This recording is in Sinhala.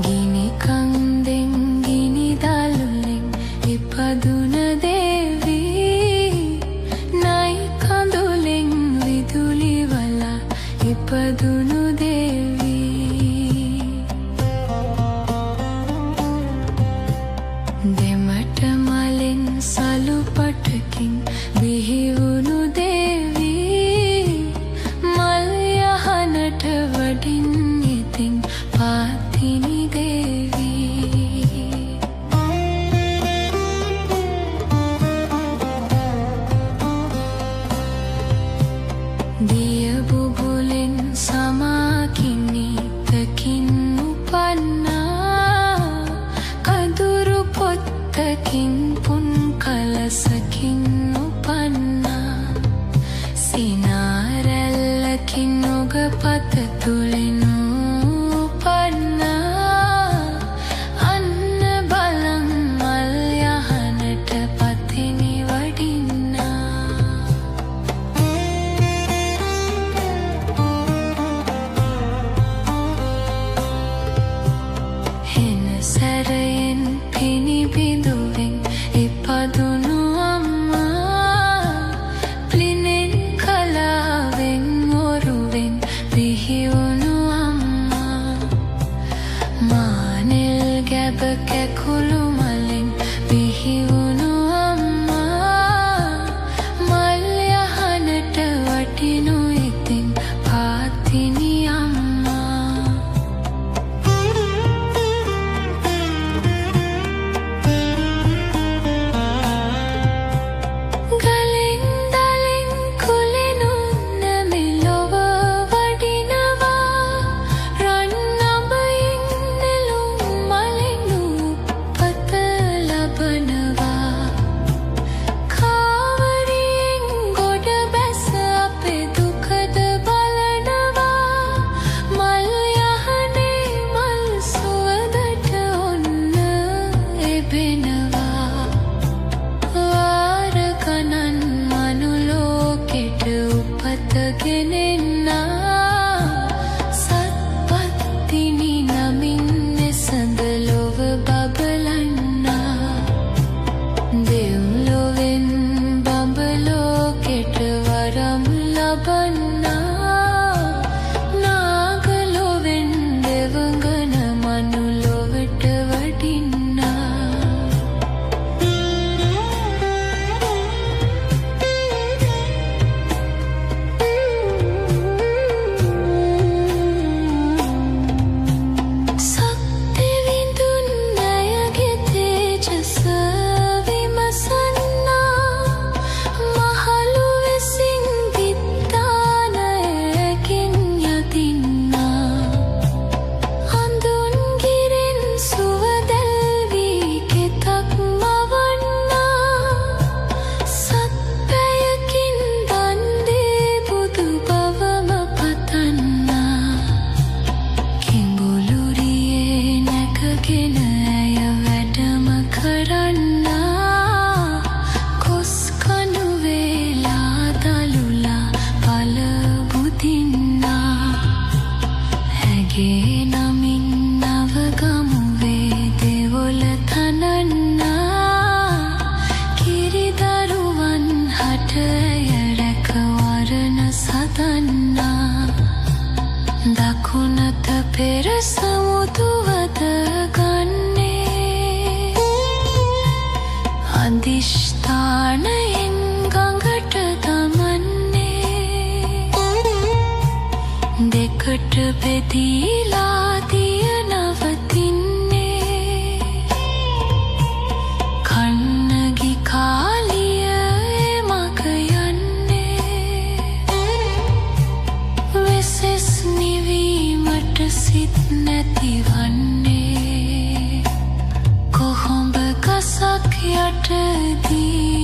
ගිනි කන්දෙන් ගිනි දළුලෙන් ඉපදුන දේවී නයි කඳුලෙන් විදුලි වලා ඉපදුණු දේවී දෙමට මලෙන් සලු පටකින් බිහිවුණු දේවී මල් යහනට වඩින් ඉතින් පාතිනි දේවී දිය බුබුලෙන් සමාකිනීතකින් උපන්නා කඳුරු පොත්තකින් පුන් කලසකින් උපන්නා සිනාරැල්ලකින් ඔග පත තුලින් සැරයෙන් පිනිබිඳුවෙන් ඉපදුණු අම්මා ප්ලිනෙන් කලාවෙන් ඔරුවෙන් බිහිවුණු අම්මා මානෙල් ගැබ කැකුළු මලෙන් බිහිවුණු අම්මා මල් යහනට වටිනු ඉතින් පාතිනි දකුණත පෙර සමුදුවද ගන්නේ අධිෂ්ඨානයෙන් ගඟට දමන්නේ දෙකට බෙදීලා දිය නවතින්නේ කන්නගි කාලිය මග යන්නේ වෙසෙස් නිවීමට සිත් නැතිවන්නේ කොහොඹ ගසක් යටදී